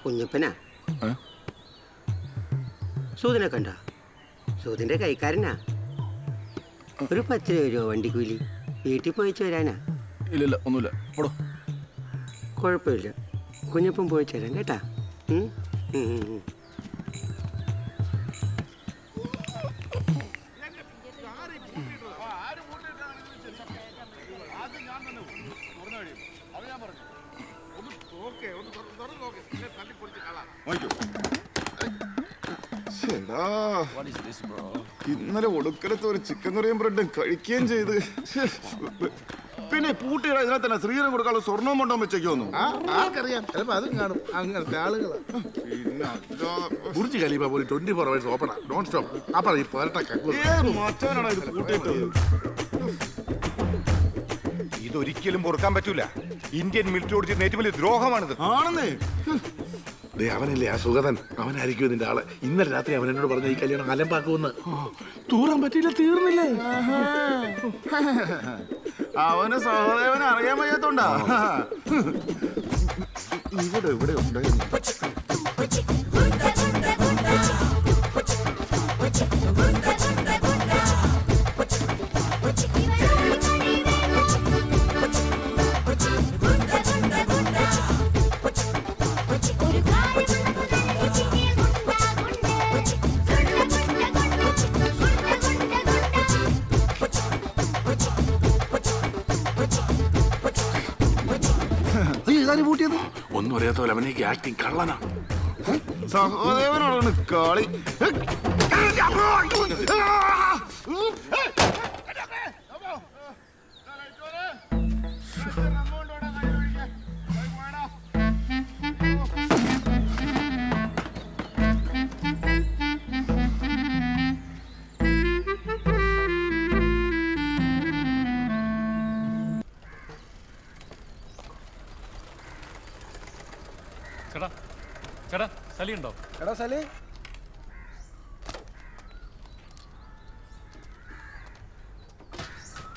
കുഞ്ഞപ്പനാ സൂതിനെ കണ്ട? സൂതിന്റെ കൈക്കാരനാ. ഒരു 10 രൂപ വണ്ടിക്കൂലി. വീട്ടിൽ പോയിച്ച് വരാനാ. ഇല്ല ഒന്നുമില്ല. കുഴപ്പമില്ല, കുഞ്ഞപ്പൻ പോയിച്ച് വരാം കേട്ടാ. ഇന്നലെ ഒടുക്കലത്ത് ഒരു ചിക്കൻ കറിയും ബ്രെഡും കഴിക്കുകയും ചെയ്ത്. പിന്നെ പൂട്ടിയുടെ ഇതിനെ തന്നെ ശ്രീധരൻ കൊടുക്കാനുള്ള സ്വർണ്ണവും കൊണ്ടോ വെച്ചേക്കോന്നു. ആർക്കറിയാം, ചിലപ്പോ അതും കാണും. അങ്ങനത്തെ ആളുകളാ. ബുർജ് ഖലീഫ പോലും 24 hours ഓപ്പണാ, നോൺ സ്റ്റോപ്പ്. അപ്പൊ ഈ മച്ചാനാണ് ഇത് പൂട്ടിയിട്ടത്. ഇതൊരിക്കലും പൊറുക്കാൻ പറ്റൂല. ഇന്ത്യൻ മിലിറ്ററിയോട് ചെയ്യുന്ന ഏറ്റവും വലിയ ദ്രോഹമാണിത്. ആണെന്നേ. അവനല്ലേ ആ സുഗതൻ, അവനായിരിക്കും ഇതിന്റെ ആള്. ഇന്നലെ രാത്രി അവൻ എന്നോട് പറഞ്ഞ ഈ കല്യാണം അലമ്പാക്കുമെന്ന്. തൂറാൻ പറ്റിയില്ല, തീർന്നില്ലേ? അവന് സഹദേവനെ അറിയാൻ വയ്യാത്തോണ്ടാ. ഇവിടെ ഉണ്ടായിരുന്നു. ഒന്നും അറിയാത്ത പോലെ അവനേക്ക് ആക്ടിങ് കള്ളനാ. സഹദേവനോടാണ് കളി. ചേട്ടാ സലി ഉണ്ടോ? എടാ സലി,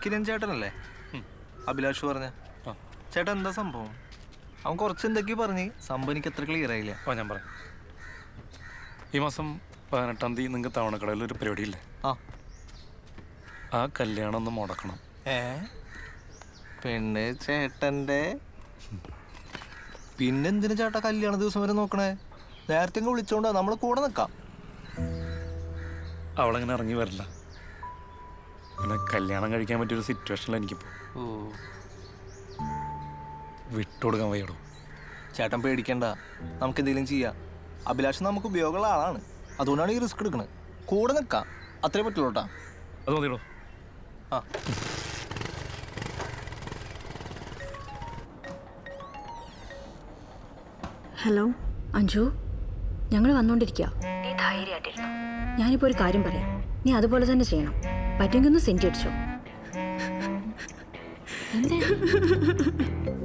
കിരൺ ചേട്ടനല്ലേ അഭിലാഷ് പറഞ്ഞ ചേട്ടൻ? എന്താ സംഭവം? അവൻ കുറച്ച് എന്തൊക്കെയോ പറഞ്ഞ് സംഭവം എനിക്ക് എത്ര ക്ലിയർ ആയില്ല. ഞാൻ പറയാം. ഈ മാസം 18-ാം തീയതി നിങ്ങൾക്ക് തവണക്കടയിൽ ഒരു പരിപാടിയില്ലേ? ആ കല്യാണം ഒന്ന് മുടക്കണം. പിന്നെ ചേട്ടൻ്റെ പിന്നെന്തിനു ചേട്ടാ കല്യാണ ദിവസം വരെ നോക്കണേ? നേരത്തെ വിളിച്ചോണ്ടാ, നമ്മള് കൂടെ നിക്കാം. അവളങ്ങനെ ഇറങ്ങി വരില്ല. പിന്നെ കല്യാണം കഴിക്കാൻ പറ്റിയൊരു സിറ്റുവേഷനിൽ എനിക്കിപ്പോ വിട്ടുകൊടുക്കാൻ വയ്യടോ. ചേട്ടൻ പേടിക്കണ്ട, നമുക്ക് എന്തെങ്കിലും ചെയ്യാം. അഭിലാഷ് നമുക്ക് ഉപയോഗമുള്ള ആളാണ്, അതുകൊണ്ടാണ് ഈ റിസ്ക് എടുക്കണത്. കൂടെ നിക്കാം, അത്രേ പറ്റുള്ളൂ കേട്ടാ. അത് മതിയോ? ആ ഹലോ അഞ്ജു, ഞങ്ങൾ വന്നുകൊണ്ടിരിക്കുക. നീ ധൈര്യമായിട്ടിരുന്നു. ഞാനിപ്പോൾ ഒരു കാര്യം പറയാം, നീ അതുപോലെ തന്നെ ചെയ്യണം. പറ്റുമെങ്കിൽ ഒന്ന് സെൻറ്റി അടിച്ചോ.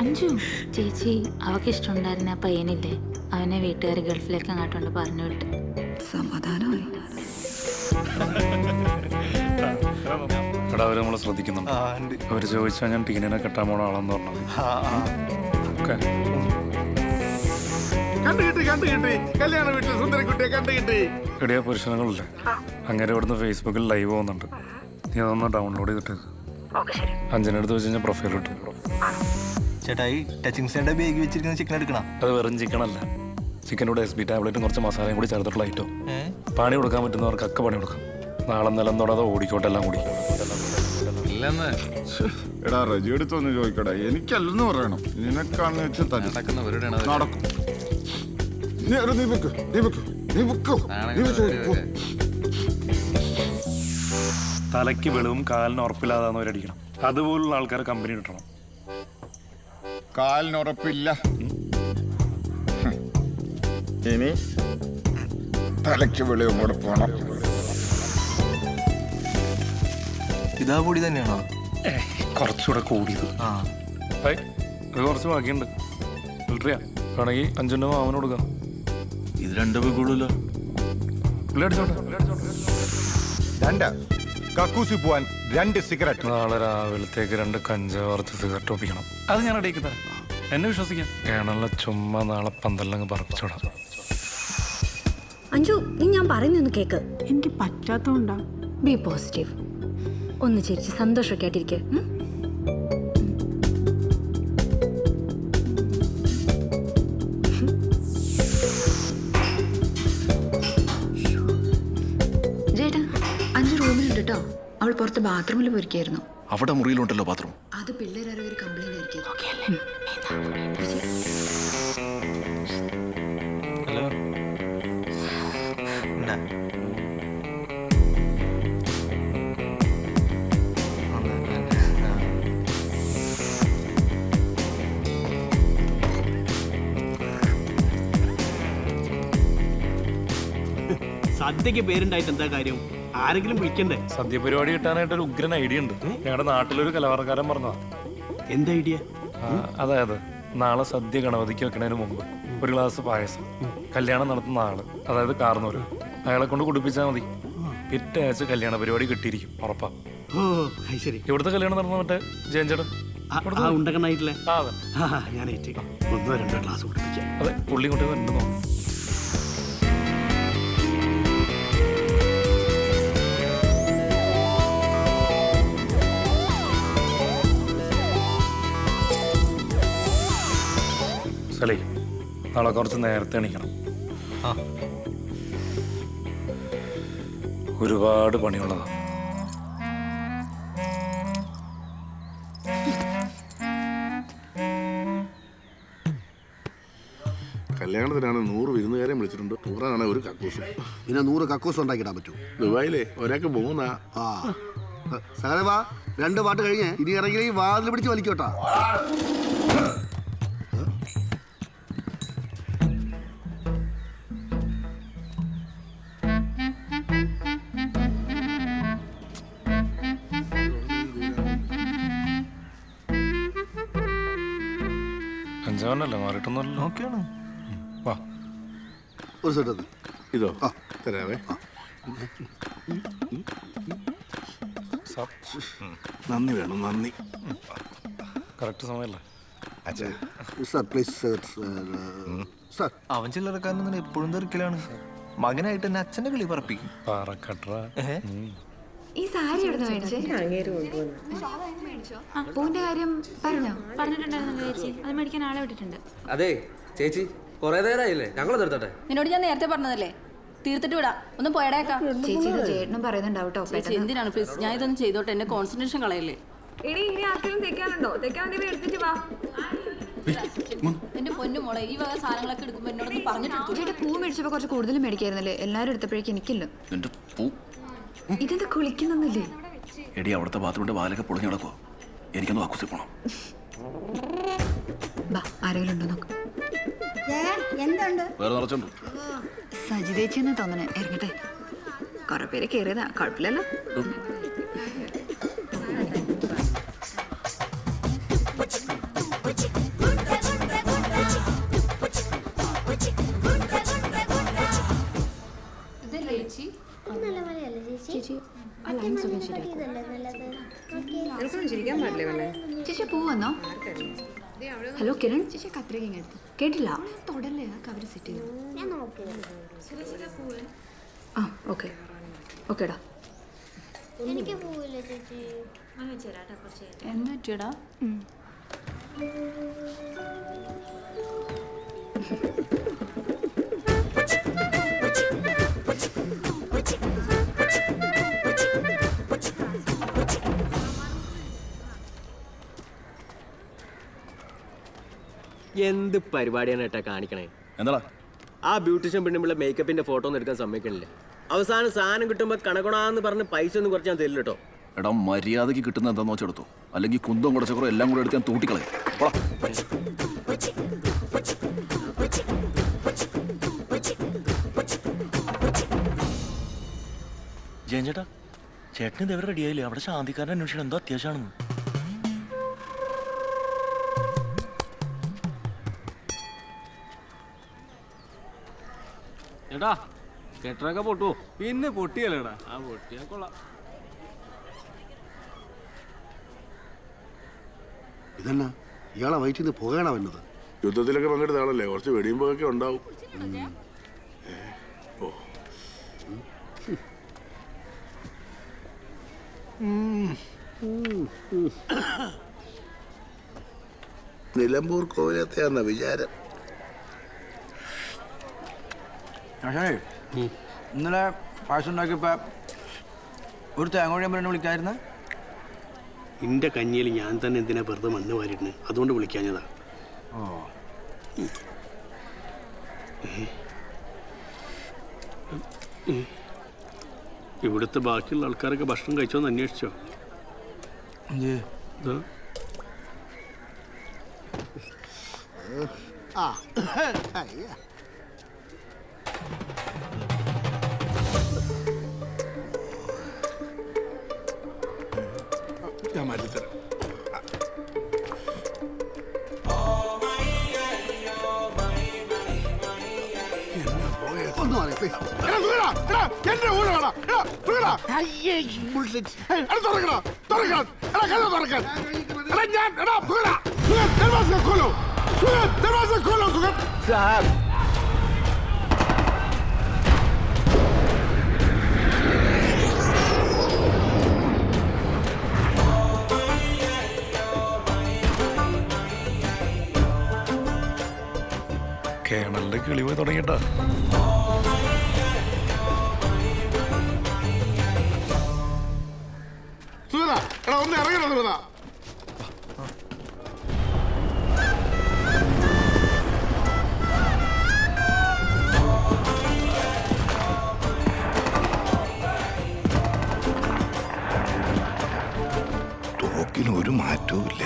അഞ്ജു ചേച്ചി, അവൾക്ക് ഇഷ്ടമുണ്ടായിരുന്ന ആ പയ്യനില്ലേ, അവനെ വീട്ടുകാർ ഗൾഫിലേക്ക് അങ്ങോട്ടുണ്ട് പറഞ്ഞു വിട്ട്. സമാധാനമായി. എടാ, അവര് നമ്മളെ ശ്രദ്ധിക്കുന്നുണ്ട്. അവര് ചോദിച്ചാൽ ഞാൻ ടീനിനെ കെട്ടാൻ പോണ ആളെന്ന് പറഞ്ഞത്. കല്യാണ വീട്ടിൽ സുന്ദരക്കുട്ടിയെ കണ്ടുകിട്ടി. എടിയാ പുരുഷനങ്ങളില്ലേ, അങ്ങനെ ഇവിടുന്ന് ഫേസ്ബുക്കിൽ ലൈവ് പോകുന്നുണ്ട്. നീ അതൊന്ന് ഡൗൺലോഡ് ചെയ്തിട്ട് അഞ്ചിനടുത്ത് വെച്ച് കഴിഞ്ഞാൽ പ്രൊഫൈൽ ഇട്ടു. ചേട്ടാ, ഈ ടച്ചിങ് സ്റ്റേൻ്റെ ബേഗ് വെച്ചിരിക്കുന്ന ചിക്കൻ എടുക്കണം. അത് വെറും ചിക്കനല്ല, ചിക്കനോട് SB ടാബ്ലറ്റും കുറച്ച് മസാലയും കൂടി ചേർത്തിട്ടുള്ള ഐറ്റം. പണി കൊടുക്കാൻ പറ്റുന്നവർക്കൊക്കെ പണി കൊടുക്കാം. നാളെ നിലം തൊടാതെ ഓടിക്കോട്ടെ എല്ലാം കൂടി. എടാ റജി എടുത്തൊന്ന് ചോദിക്കടാ, എനിക്കല്ലെന്ന് പറയണം. നിനക്കാണെന്ന് വെച്ചാൽ നടക്കും. തലയ്ക്ക് വെളിവും കാലിന് ഉറപ്പില്ലാതാന്നവരടിക്കണം. അതുപോലുള്ള ആൾക്കാർ കമ്പനി കിട്ടണം. കാലിനുറപ്പില്ല, ഇനി തലയ്ക്ക് വെളിവും കൂടെ പോണം. ഇതാ കൂടി തന്നെയാണോ? കുറച്ചുകൂടെ കൂടിയത്. ഇത് കുറച്ച് ബാക്കിയുണ്ട്. ഫിൽട്ടറിയാ വേണമെങ്കിൽ 5 രൂപ അവന് കൊടുക്കാം. ഇത് 2 രൂപ കൂടുതലോ? പുള്ളി അടിച്ചോട്ടെ. കക്കൂസി പോവാൻ 2 സിഗരറ്റ്. നാളെ രാവിലത്തേക്ക് 2 കഞ്ചാവ് വറുത്ത് സിഗരറ്റ് ഒപ്പിക്കണം. അത് ഞാൻ ഇടയ്ക്ക് തരാം. എന്നെ വിശ്വസിക്കാം. കേണലിനെ ചുമ്മാ നാളെ പന്തലങ്ങ് പറപ്പിച്ചോടാം. അഞ്ജു, നീ ഞാൻ പറയുന്നൊന്ന് കേക്ക്. എനിക്ക് പറ്റാത്തോണ്ടാ. B positive. ഒന്ന് ചിരിച്ച് സന്തോഷമൊക്കെ ആയിട്ടിരിക്കെ. ചേട്ടാ, 5 റൂമിലുണ്ട് കേട്ടോ. അവൾ പുറത്ത് ബാത്റൂമിൽ പോയിരിക്കായിരുന്നു. അവിടെ മുറിയിലുണ്ടല്ലോ ബാത്റൂം. അത് പിള്ളേരോ ഒരു കംപ്ലൈന്റ് ആയിരിക്കും. ഹലോ. സദ്യക്ക് പേരുണ്ടായിട്ട് എന്താ കാര്യം? ആരെങ്കിലും വിളിക്കണ്ടേ? സദ്യ പരിപാടി കിട്ടാനായിട്ട് ഒരു ഉഗ്രൻ ഐഡിയ ഉണ്ട്. ഞങ്ങളുടെ നാട്ടിലൊരു കലാകാരൻ പറഞ്ഞതാ. എന്താ ഐഡിയ? അതായത് നാളെ സദ്യ ഗണപതിക്ക് വെക്കണതിന് മുമ്പ് ഒരു ഗ്ലാസ് പായസം കല്യാണം നടത്തുന്ന ആള്, അതായത് കാർന്നൂര്, അയാളെ കൊണ്ട് കുടിപ്പിച്ചാൽ മതി. പിറ്റേ ആഴ്ച കല്യാണ പരിപാടി കിട്ടിയിരിക്കും, ഉറപ്പാ. ഓ ശരി. ഇവിടുത്തെ കല്യാണം നടന്ന മറ്റേ ജയൻചേട്ടൻ ഉണ്ടകണ്ണായിട്ടില്ലേ? അതെ, ഞാൻ ഏറ്റേക്കാം. 1-2 ഗ്ലാസ് കുടിപ്പിക്കാം. അതെ, പുള്ളി കൊണ്ട് വരണ്ടെന്ന് തോന്നുന്നു. സലേ, നാളെ കുറച്ച് നേരത്തെ എണീക്കണം. ഒരുപാട് പണിയുള്ളതാ. കല്യാണത്തിനാണ് 100 വിരുന്നുകാരെ വിളിച്ചിട്ടുണ്ട്. ടൂറാണ് ഒരു കക്കൂസ്. പിന്നെ 100 കക്കൂസ് ഉണ്ടാക്കിയിടാൻ പറ്റൂ. ദുബായിലെ ഒരാൾക്ക് 3. സകലവാ 2 പാട്ട് കഴിഞ്ഞ് ഇനി ഇറങ്ങി വാതിൽ പിടിച്ച് വലിക്കോട്ടാ. അഞ്ചാവനല്ലേ, മാറിയിട്ടൊന്നുമല്ലോ. ഓക്കെയാണ്. വാ, ഒരു സെറ്റ് ഇതോ തരാവേ. നന്ദി വേണം, നന്ദി. കറക്റ്റ് സമയമല്ലേ? അവൻ ചില്ലറക്കാരനൊന്നും എപ്പോഴും തെറിക്കലാണ്. മകനായിട്ട് എന്നെ അച്ഛന്റെ കളി പറപ്പിക്കും. പാറക്കട്ര. ഈ സാരി എവിടെ മേടിച്ചേ? പൂവിന്റെ കാര്യം പറഞ്ഞിട്ടുണ്ടായിരുന്നല്ലോ ചേച്ചി, അത് മേടിക്കാൻ ആളെ വിട്ടിട്ടുണ്ട്. അതെ ചേച്ചി, കൊറേ നേരമായില്ലേ, ഞങ്ങൾ നിർത്തട്ടെ. നിന്നോട് ഞാൻ നേരത്തെ പറഞ്ഞതല്ലേ, തീർത്തിട്ട് വിടാം. ഒന്ന് പോയടേക്കാം. ചേച്ചി ഇത് ചേട്ടനും പറയുന്നുണ്ടാവും കേട്ടോ. ചേച്ചി എന്തിനാണ് പ്ലീസ്, ഞാൻ ഇതൊന്നും ചെയ്തോട്ടെ, എന്റെ കോൺസെൻട്രേഷൻ കളയല്ലേ. ഇനി ആർക്കെങ്കിലും തെക്കാനുണ്ടോ? തെക്കാൻ വേണ്ടി എടുത്തിട്ട് വാ. എന്റെ പൊന്നു മോളെ, ഈ വക സാധനങ്ങളൊക്കെ എടുക്കുമ്പോ എന്നോടൊന്ന് പറഞ്ഞിട്ട്. ചേട്ടാ, പൂ മേടിച്ചപ്പോ കുറച്ച് കൂടുതൽ മേടിക്കായിരുന്നല്ലേ? എല്ലാരും എടുത്തപ്പോഴേക്കും എനിക്കില്ല. നിന്റെ പൂ ഇതെന്താ കുളിക്കുന്നൊന്നുമില്ലേ? എടി, അവിടുത്തെ ബാത്റൂമിന്റെ വാലൊക്കെ പൊളിഞ്ഞു കിടക്കുവോ? എനിക്കൊന്ന് കക്കൂസിൽ പോണം. ബാ, ആരെങ്കിലും ഉണ്ടോ നോക്ക്. വേറെ നിറച്ചുണ്ട്. സജിതേച്ചെന്ന് തോന്നണേ. ഇറങ്ങട്ടെ, കുറെ പേര് കേറിയതാ, കുഴപ്പമില്ലല്ലോ. ചേച്ചി പൂ വന്നോ? ഹലോ കിരൺ, ചേച്ചി കത്രിക എടുത്തു. കേട്ടില്ല. തൊടല്ലേ, കവര് സെറ്റ് ചെയ്തു. ആ ഓക്കെ ഓക്കേടാ. എന്താ ചേട്ടാ? എന്ത് പരിപാടിയാണ് ഏട്ടാ കാണിക്കണേ? എന്താ ആ ബ്യൂട്ടീഷ്യൻ പെണ്ണുമ്പിള്ള മേക്കപ്പിന്റെ ഫോട്ടോ ഒന്നും എടുക്കാൻ സമ്മതിക്കണില്ല. അവസാനം സാധനം കിട്ടുമ്പോ കണക്കണാന്ന് പറഞ്ഞ് പൈസ ഒന്നും കുറച്ച് ഞാൻ തരില്ല കേട്ടോ. എടാ, മര്യാദക്ക് കിട്ടുന്ന എന്താന്ന് വെച്ചെടുത്തു, അല്ലെങ്കിൽ കുന്തം കുടച്ചക്കുറോ എല്ലാം കൂടെ എടുത്ത് ഞാൻ തൂട്ടിക്കളയും. ജയൻ ചേട്ടാ, ചേട്ടന് ഇതേവരെ റെഡിയായില്ലേ? അവിടെ ശാന്തിക്കാരൻ അന്വേഷിക്കണം, എന്തോ അത്യാവശ്യമാണെന്ന്. ചേട്ടാ, കെട്ടറൊക്കെ പൊട്ടുവോ? പിന്നെ പൊട്ടിയല്ലേടാ. ആ പൊട്ടിയാ കൊള്ളാം. ഇതെന്നാ ഇയാളെ വയറ്റിൽ നിന്ന് പുകയാണോ വന്നത്? യുദ്ധത്തിലൊക്കെ പങ്കെടുത്ത ആളല്ലേ, കുറച്ച് വെടിയുമ്പോഴൊക്കെ ഉണ്ടാവും. നിലമ്പൂർ കോവിലത്തെയാന്ന വിചാരം. ഇന്നലെ പായസം ഉണ്ടാക്കിയപ്പോ ഒരു തേങ്ങോഴിയമ്പ വിളിക്കായിരുന്ന എൻ്റെ കഞ്ഞിയിൽ ഞാൻ തന്നെ എന്തിനാ വെറുതെ മണ്ണ് വാരിയിട്ടുണ്ട്, അതുകൊണ്ട് വിളിക്കാഞ്ഞതാ. ഇവിടുത്തെ ബാക്കിയുള്ള ആൾക്കാരൊക്കെ ഭക്ഷണം കഴിച്ചോന്ന് അന്വേഷിച്ചോ? ഞാൻ മാറ്റിത്തരാം. കേണലിന്റെ കിളി പോയി തുടങ്ങിട്ടാ. ഒന്ന് ഇറങ്ങണം സുഗത. തോക്കിന് ഒരു മാറ്റവും ഇല്ല.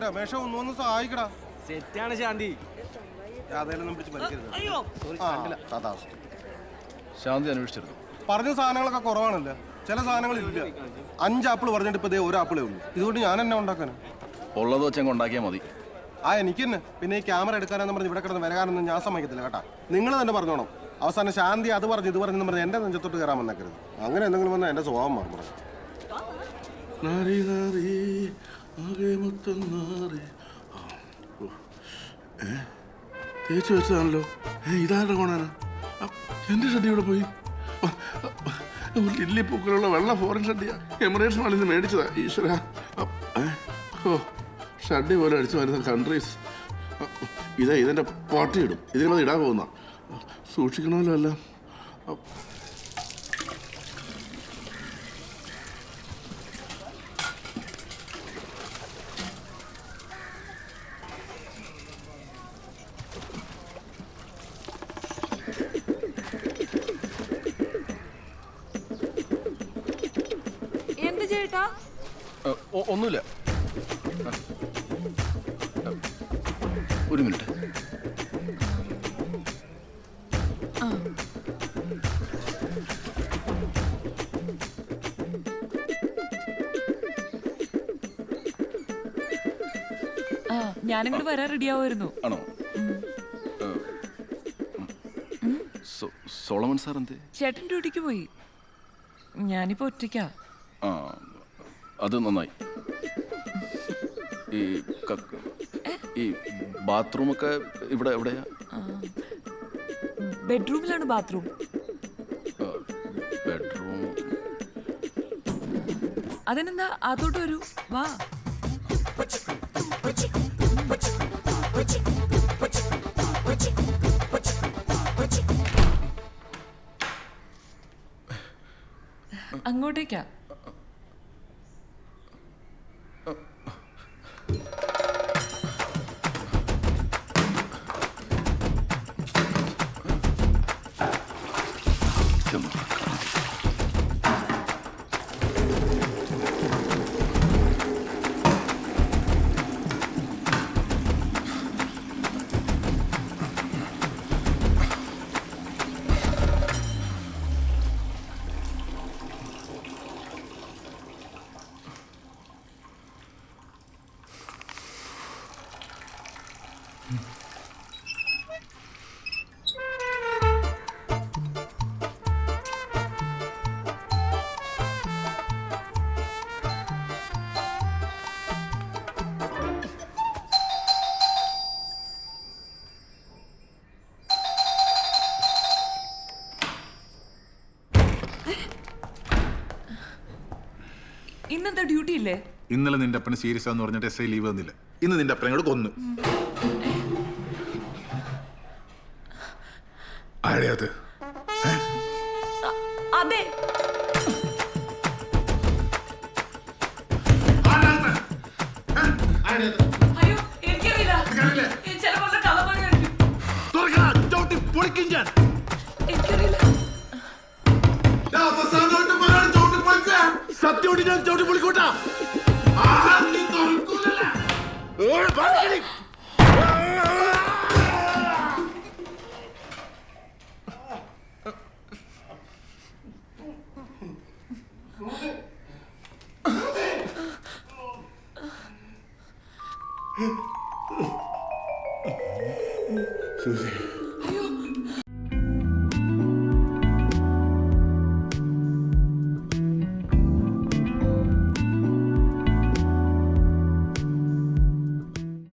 രമേശ ഒന്നൊന്ന് സഹായിക്കടാ. സെറ്റാണ് ശാന്തി. ശാന്തി അന്വേഷിച്ചിരുന്നു. പറഞ്ഞ സാധനങ്ങളൊക്കെ കുറവാണല്ലോ, ചില സാധനങ്ങളില്ല. 5 ആപ്പിൾ പറഞ്ഞിട്ട് ഇപ്പൊ 1 ആപ്പിളേ ഉള്ളൂ. ഇതുകൊണ്ട് ഞാൻ എന്നെ ഉണ്ടാക്കാനാ? ഉള്ളത് വെച്ചങ്ങ് ഉണ്ടാക്കിയാൽ മതി. എനിക്ക് തന്നെ. പിന്നെ ഈ ക്യാമറ എടുക്കാനെന്ന് പറഞ്ഞ് ഇവിടെ കിടന്ന് വരാനൊന്നും ഞാൻ സമ്മതിക്കത്തില്ല കേട്ടാ. നിങ്ങൾ തന്നെ പറഞ്ഞോണം. അവസാനം ശാന്തി അത് പറഞ്ഞു ഇത് പറഞ്ഞെന്ന് പറഞ്ഞ് എന്റെ നെഞ്ചത്തോട്ട് കയറാൻ വന്നേക്കരുത്. അങ്ങനെ എന്തെങ്കിലും വന്നാൽ എന്റെ സ്വഭാവം മാറും. തേച്ച് വെച്ചതാണല്ലോ. ഇതാരുടെ കോണാണ്? എൻ്റെ ഷഡ്ഡി ഇവിടെ പോയി. ലില്ലിപ്പൂക്കളുള്ള വെള്ള ഫോറിൻ ഷഡ്ഡിയാ. എമിറേറ്റ്സ് മാളിൽ നിന്ന് മേടിച്ചതാ. ഈശ്വര, ഷഡ്ഡി പോലെ അടിച്ചു വരുന്ന കൺട്രീസ്. ഇതെൻ്റെ പാട്ടിയിടും. ഇതിനത് ഇടാൻ പോകുന്ന സൂക്ഷിക്കണമല്ലോ എല്ലാം. എന്ത് ചേട്ടാ? ഒന്നുമില്ല. ഒരു മിനിറ്റ്. ഞാനിങ്ങോട്ട് വരാൻ റെഡിയാവുമായിരുന്നു. ആണോ? സോളമൻ സാർ എന്തേ? ചേട്ടൻ ഡ്യൂട്ടിക്ക് പോയി. ഞാനിപ്പോ ഒറ്റയ്ക്കാ. ആ, അത് നന്നായി. ഈ ബാത്റൂമൊക്കെ ഇവിടെ എവിടെയാ? ബെഡ്റൂമിലാണ് ബാത്റൂം. ബെഡ്റൂം? അതിനെന്താ, അതോട്ട് വരൂ, വാ. അങ്ങോട്ടേക്കാ. ഇന്നെന്താ ഡ്യൂട്ടി ഇല്ലേ? ഇന്നലെ നിന്റെ അപ്പന് സീരിയസ് ആന്ന് പറഞ്ഞിട്ട് എസ് ഐ ലീവ് തന്നില്ല. ഇന്ന് നിന്റെ അപ്പനെ കൂടെ കൊന്നു. ആരെയത്? അതെ, അയ്യോ എനിക്കറിയില്ല. ചിലപ്പോൾ കള്ളപ്പണിയായിരിക്കും. എനിക്കറിയില്ല. സത്യോടി ഞാൻ ചവിട്ടി പൊളിക്കൂട്ടാ. Hmm.